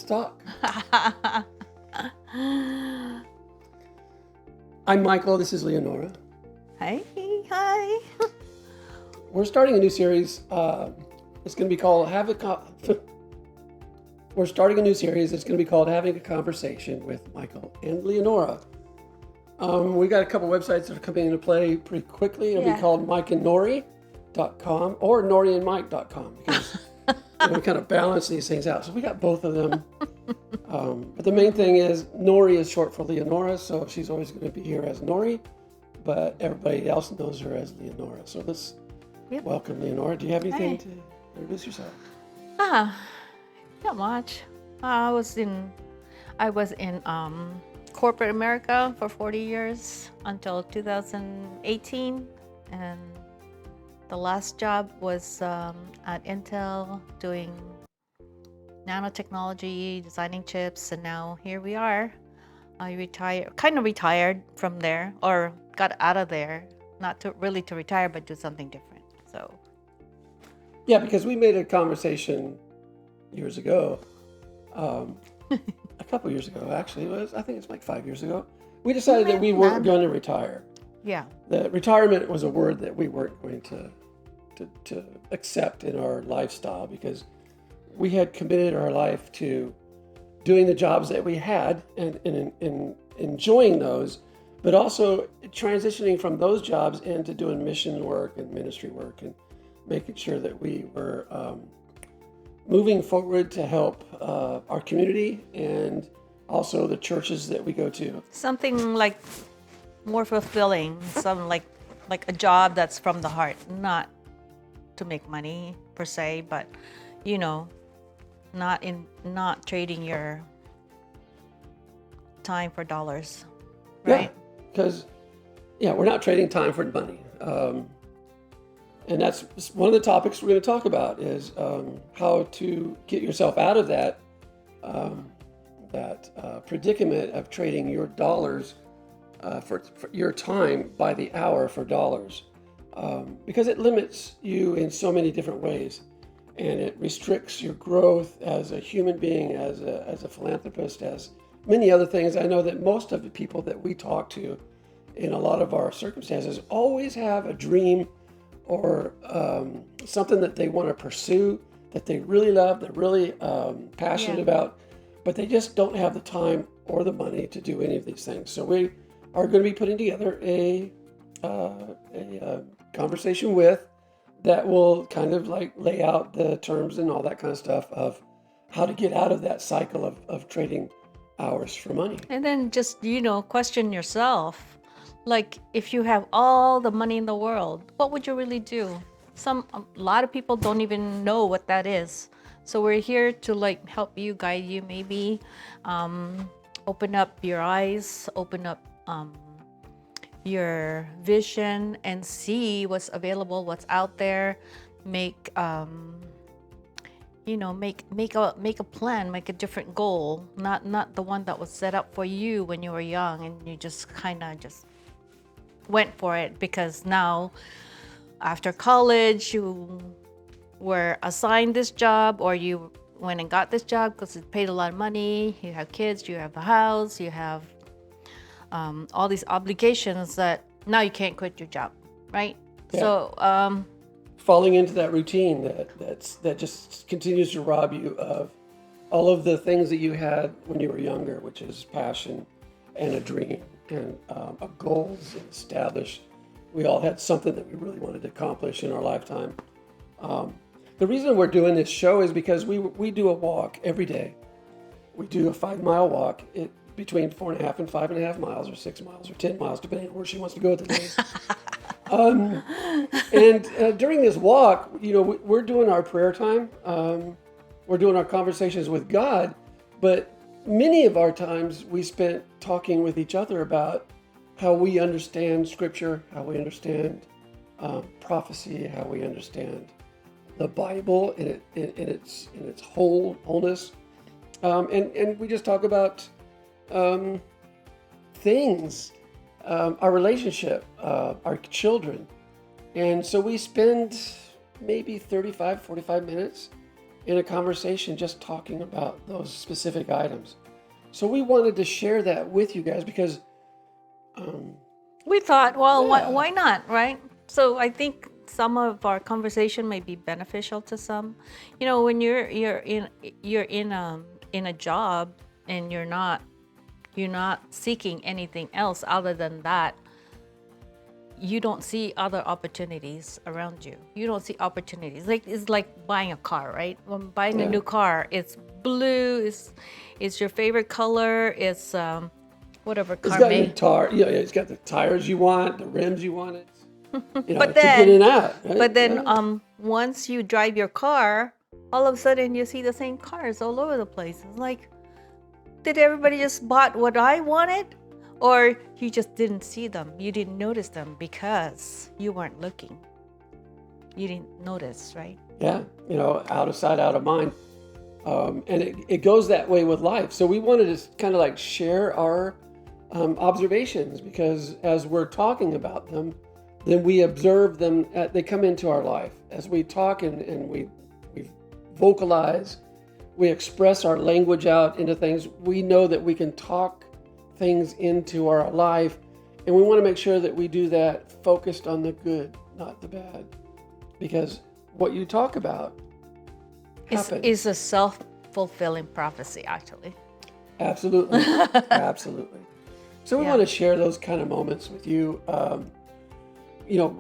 talk. I'm Michael. This is Leonora. Hi. We're starting a new series. It's going to be called We're starting a new series. It's going to be called Having a Conversation with Michael and Leonora. We got a couple websites that are coming into play pretty quickly. It'll be called mikeandnory.com or noryandmike.com because we kind of balance these things out. So we got both of them. But the main thing is Nory is short for Leonora, so she's always going to be here as Nory, but everybody else knows her as Leonora. So let's welcome Leonora. Do you have anything to introduce yourself? Not much. I was in corporate America for 40 years until 2018, and the last job was at Intel doing nanotechnology, designing chips, and now here we are. I retired from there, or got out of there, not to retire, but do something different. So yeah, because we made a conversation years ago, a couple years ago actually. I think it's like 5 years ago. We decided that we weren't going to retire. Yeah, that retirement was a word that we weren't going to accept in our lifestyle, because we had committed our life to doing the jobs that we had and enjoying those, but also transitioning from those jobs into doing mission work and ministry work and making sure that we were moving forward to help our community and also the churches that we go to. something like more fulfilling, some like a job that's from the heart, not to make money per se, but not trading your time for dollars, right? Yeah, because we're not trading time for money, and that's one of the topics we're going to talk about is how to get yourself out of that predicament of trading your dollars for your time by the hour for dollars, because it limits you in so many different ways. And it restricts your growth as a human being, as a philanthropist, as many other things. I know that most of the people that we talk to in a lot of our circumstances always have a dream or something that they want to pursue, that they really love, they're really passionate about, but they just don't have the time or the money to do any of these things. So we are going to be putting together a conversation that will kind of like lay out the terms and all that kind of stuff of how to get out of that cycle of trading hours for money. And then just, question yourself. Like, if you have all the money in the world, what would you really do? A lot of people don't even know what that is. So we're here to help you, guide you, maybe open up your eyes, open up your vision and see what's available, what's out there. Make a plan, make a different goal, not the one that was set up for you when you were young and you just kind of just went for it because now after college you were assigned this job, or you went and got this job because it paid a lot of money, you have kids, you have a house, you have all these obligations that now you can't quit your job, right? Yeah. So falling into that routine that just continues to rob you of all of the things that you had when you were younger, which is passion and a dream and a goals established. We all had something that we really wanted to accomplish in our lifetime. The reason we're doing this show is because we do a walk every day. We do a 5-mile walk. Between 4.5 and 5.5 miles, or 6 miles, or 10 miles, depending on where she wants to go at the day. And during this walk, we're doing our prayer time. We're doing our conversations with God, but many of our times we spent talking with each other about how we understand Scripture, how we understand prophecy, how we understand the Bible in its wholeness, and we just talk about things, our relationship, our children. And so we spend maybe 35, 45 minutes in a conversation just talking about those specific items. So we wanted to share that with you guys because We thought, well, Yeah. why not, right? So I think some of our conversation may be beneficial to some. You know, when you're in a job and you're not seeking anything else other than that, you don't see other opportunities around you. You don't see opportunities. Like it's like buying a car, right? When buying a Yeah. new car, it's blue, it's your favorite color, it's whatever it's car got your may. it's got the tires you want, the rims you want. It's, But to get in then and out, right? But then, Yeah. once you drive your car, all of a sudden you see the same cars all over the place. It's like, did everybody just bought what I wanted, or you just didn't see them? You didn't notice them because you weren't looking. You didn't notice, right? Yeah, out of sight, out of mind. And it goes that way with life. So we wanted to kind of like share our observations because as we're talking about them, then we observe them, they come into our life. As we talk and we vocalize, we express our language out into things, we know that we can talk things into our life. And we want to make sure that we do that focused on the good, not the bad. Because what you talk about happens. It's a self-fulfilling prophecy, actually. Absolutely. Absolutely. So we Yeah. want to share those kind of moments with you.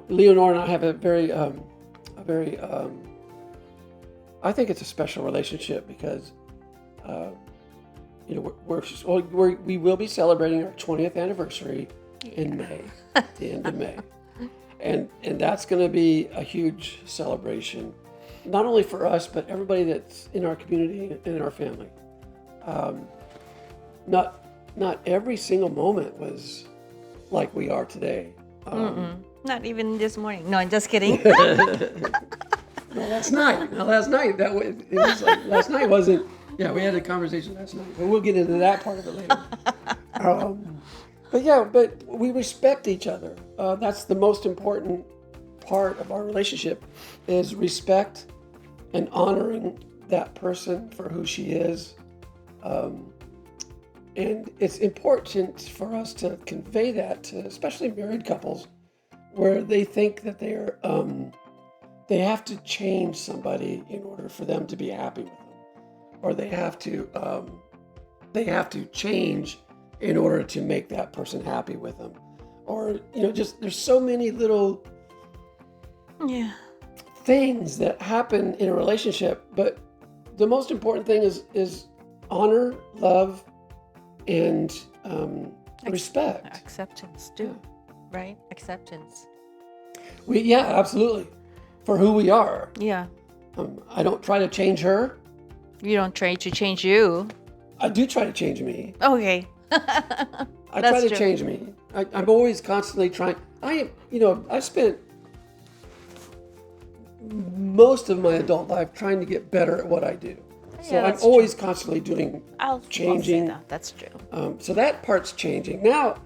Leonore and I have a very, I think it's a special relationship because, we will be celebrating our 20th anniversary in May, at the end of May. And that's going to be a huge celebration, not only for us, but everybody that's in our community and in our family. Not every single moment was like we are today. Not even this morning. No, I'm just kidding. Last night. That was, it was like, last night wasn't. Yeah, we had a conversation last night, but we'll get into that part of it later. But we respect each other. That's the most important part of our relationship, is respect and honoring that person for who she is. And it's important for us to convey that to especially married couples, where they think that they have to change somebody in order for them to be happy with them, or they have to change in order to make that person happy with them, or just there's so many little Yeah. things that happen in a relationship, but the most important thing is honor, love, and respect. Acceptance too, right? Acceptance. Absolutely, for who we are. Yeah. I don't try to change her. You don't try to change you. I do try to change me. Okay. I That's try to true. change me. I'm always constantly trying. I spent most of my adult life trying to get better at what I do. So Yeah, I'm that's always constantly doing I'll changing. say that. That's true. So that part's changing. Now,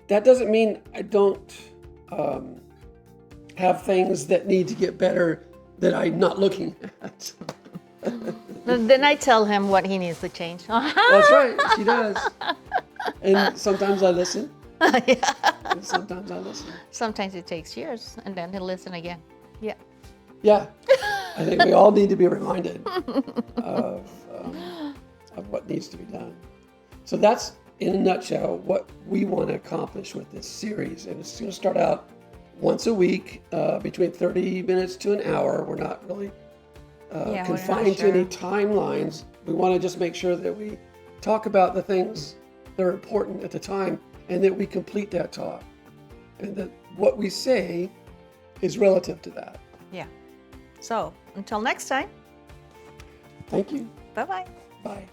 that doesn't mean I don't have things that need to get better that I'm not looking at. Then I tell him what he needs to change. That's right, she does. And sometimes I listen. Yeah. And sometimes I listen. Sometimes it takes years, and then he'll listen again. Yeah. Yeah, I think we all need to be reminded of what needs to be done. So that's, in a nutshell, what we want to accomplish with this series. And it's going to start out once a week, between 30 minutes to an hour. We're not really We're not confined to sure. any timelines. We want to just make sure that we talk about the things that are important at the time, and that we complete that talk, and that what we say is relative to that. Yeah. So until next time. Thank you. Bye-bye. Bye.